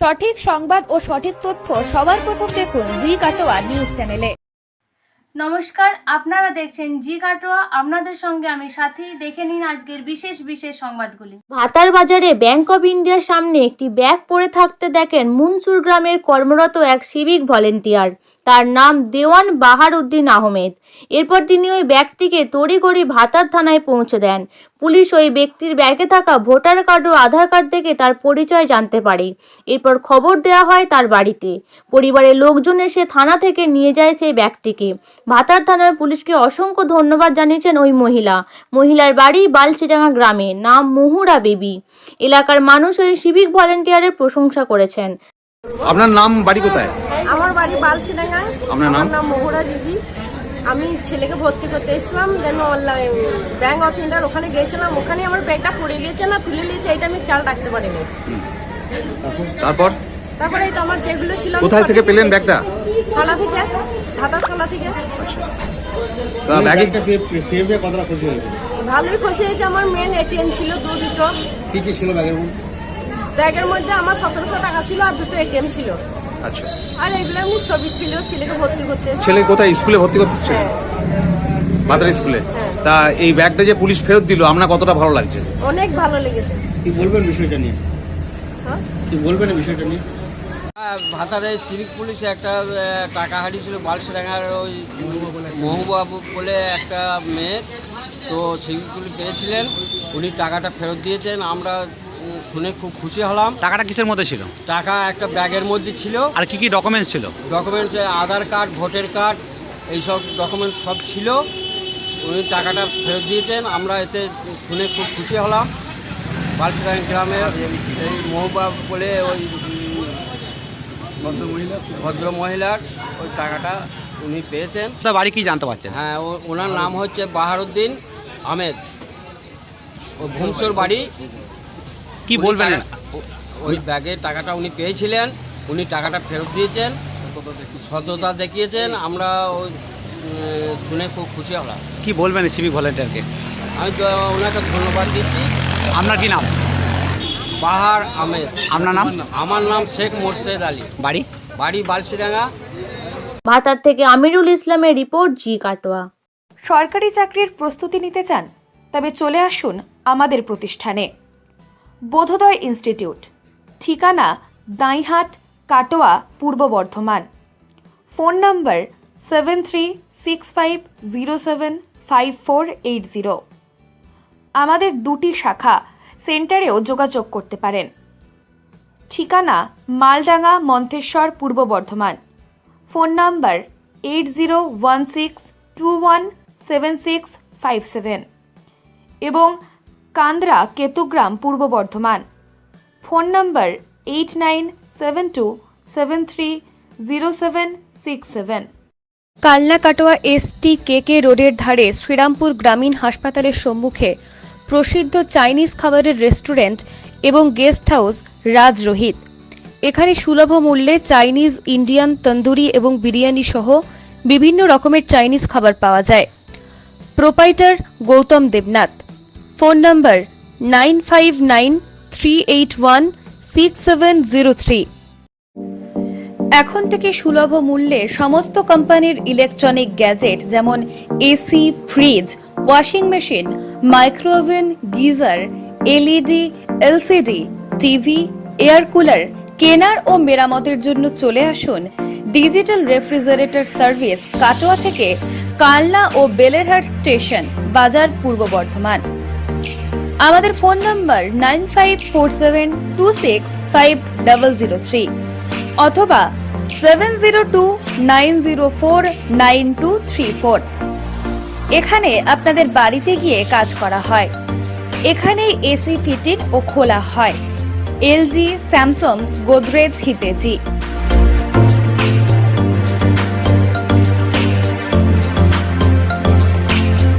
সঠিক সংবাদ ও সঠিক তথ্য সবার প্রথম দেখুন জি কাটোয়া নিউজ চ্যানেলে। নমস্কার, আপনারা দেখছেন জি কাটোয়া। আপনাদের সঙ্গে আমি সাথী। দেখে নিন আজকের বিশেষ সংবাদগুলি। ভাতার বাজারে ব্যাংক অব ইন্ডিয়ার সামনে একটি ব্যাগ পড়ে থাকতে দেখেন মুনসুর গ্রামের কর্মরত এক সিভিক ভলেন্টিয়ার। তার নাম দেওয়ান বাহার উদ্দিন আহমেদ। এরপর তিনি ওই ব্যাগটিকে তড়িঘড়ি ভাতার থানায় পৌঁছে দেন। পুলিশ ওই ব্যক্তির ব্যাগে থাকা ভোটার কার্ড ও আধার কার্ড থেকে তার পরিচয় জানতে পারে। এরপর খবর দেওয়া হয় তার বাড়িতে। পরিবারের লোকজন এসে থানা থেকে নিয়ে যায় সেই ব্যাগটিকে। ভাতার থানার পুলিশকে অসংখ্য ধন্যবাদ জানিয়েছেন ওই মহিলার বাড়ি বালচিডাঙ্গা গ্রামে, নাম মুহুরা বেবি। এলাকার মানুষ ওই সিভিক ভলেন্টিয়ারের প্রশংসা করেছেন। আপনার নাম, বাড়ি কোথায়? আমার বাড়ি বালচিডাঙ্গায়। আপনার নাম? মুহুরা দিদি। আমি ছেলেকে ভর্তি করতে এসেছিলাম, দেন অনলাইন ব্যাংক অফ ইন্ডিয়ার ওখানে গিয়েছিলাম। ওখানে আমার ব্যাগটা পড়ে গিয়েছে, না তুলে নিয়েছে, এটা আমি খেয়াল রাখতে পারিনি। তারপরে এই তো আমার যেগুলো ছিল। কোথায় থেকে পেলেন ব্যাগটা? থানা থেকে, ভাতার থানা থেকে। কতটা খুশি হয়েছে? ভালোই খুশি হয়েছে। আমার মেন এটিএম ছিল দুটো। কি কি ছিল ব্যাগের মধ্যে? ব্যাগের মধ্যে আমার 1700 টাকা ছিল আর দুটো এটিএম ছিল। আচ্ছা। আর এগুলো আমার ছবি ছিল। ছেলেকে ভর্তি করতে এসেছি। ছেলে কোথায়? স্কুলে ভর্তি করতে? হ্যাঁ। ভাতার স্কুলে। তা এই ব্যাগটা যে পুলিশ ফেরত দিল, আপনার কতটা ভালো লাগছে? অনেক ভালো লেগেছে। কি বলবেন বিষয়টা নিয়ে? কি বলবেন বিষয়টা নিয়ে? ভাতারে সিভিক পুলিশে একটা টাকা হারিয়েছিল বালসডাঙ্গার ওই মহুবাবু বলে একটা মেয়ে। তো সিভিক পুলিশ পেয়েছিলেন, উনি টাকাটা ফেরত দিয়েছেন। আমরা শুনে খুব খুশি হলাম। টাকাটা কিসের মধ্যে ছিল? টাকা একটা ব্যাগের মধ্যে ছিল। আর কি কি ডকুমেন্টস ছিল? ডকুমেন্টস আধার কার্ড, ভোটার কার্ড, এইসব ডকুমেন্টস সব ছিল। উনি টাকাটা ফেরত দিয়েছেন। আমরা এতে শুনে খুব খুশি হলাম। বালসডাঙ্গা গ্রামের এই মহুবাবু বলে ওই ভদ্র মহিলার ওই টাকাটা উনি পেয়েছেন। তার বাড়ি কি জানতে পারছেন? হ্যাঁ, ওনার নাম হচ্ছে বাহার উদ্দিন আহমেদ। ও ভুমসুর বাড়ি। কি বলবেন? ওই ব্যাগে টাকাটা উনি পেয়েছিলেন, উনি টাকাটা ফেরত দিয়েছেন, সততা দেখিয়েছেন। আমরা ওই শুনে খুব খুশি হলাম। কি বলবেন সিভিক ভলেন্টিয়ারকে? আমি তো ওনাকে ধন্যবাদ দিচ্ছি। আপনার কি নাম? বাহার আহমেদ। আপনার নাম? আমার নাম শেখ মোর্শেদ আলী। বাড়ি বালসিডাঙ্গা। ভাতার থেকে আমিরুল ইসলামের রিপোর্ট, জি কাটোয়া। সরকারি চাকরির প্রস্তুতি নিতে চান? তবে চলে আসুন আমাদের প্রতিষ্ঠানে। বোধোদয় ইনস্টিটিউট, ঠিকানা দাঁইহাট, কাটোয়া, পূর্ব বর্ধমান। ফোন নম্বর 7365075480। আমাদের দুটি শাখা, সেন্টারেও যোগাযোগ করতে পারেন। ঠিকানা মালডাঙ্গা, মন্তেশ্বর, পূর্ব বর্ধমান। ফোন নম্বর 8016217657 এবং কান্দ্রা, কেতুগ্রাম, পূর্ব বর্ধমান। ফোন নম্বর 8972730767। কালনা কাটোয়া STKK রোডের ধারে শ্রীরামপুর গ্রামীণ হাসপাতালের সম্মুখে প্রসিদ্ধ চাইনিজ খাবারের রেস্টুরেন্ট এবং গেস্ট হাউস রাজ রোহিত। এখানে সুলভ মূল্যে চাইনিজ, ইন্ডিয়ান, তন্দুরি এবং বিরিয়ানি সহ বিভিন্ন রকমের চাইনিজ খাবার পাওয়া যায়। Proprietor Gautam Debnath. Phone number 9593816703। এখন থেকে সুলভ মূল্যে সমস্ত কোম্পানির ইলেকট্রনিক গ্যাজেট যেমন AC, fridge, washing machine, micro oven, geyser, LED, LCD, TV, air cooler কেনার ও মেরামতের জন্য চলে আসুন ডিজিটাল রেফ্রিজারেটর সার্ভিস, কাটোয়া থেকে কালনা ও বেলেরহাট স্টেশন, বাজার, পূর্ব বর্ধমান। আমাদের ফোন নম্বর 9547265003 অথবা 7029049234। এখানে আপনাদের বাড়িতে গিয়ে কাজ করা হয়। এখানে এসি ফিটিং ও খোলা হয়। LG, Samsung, Godrej, হিতেজি।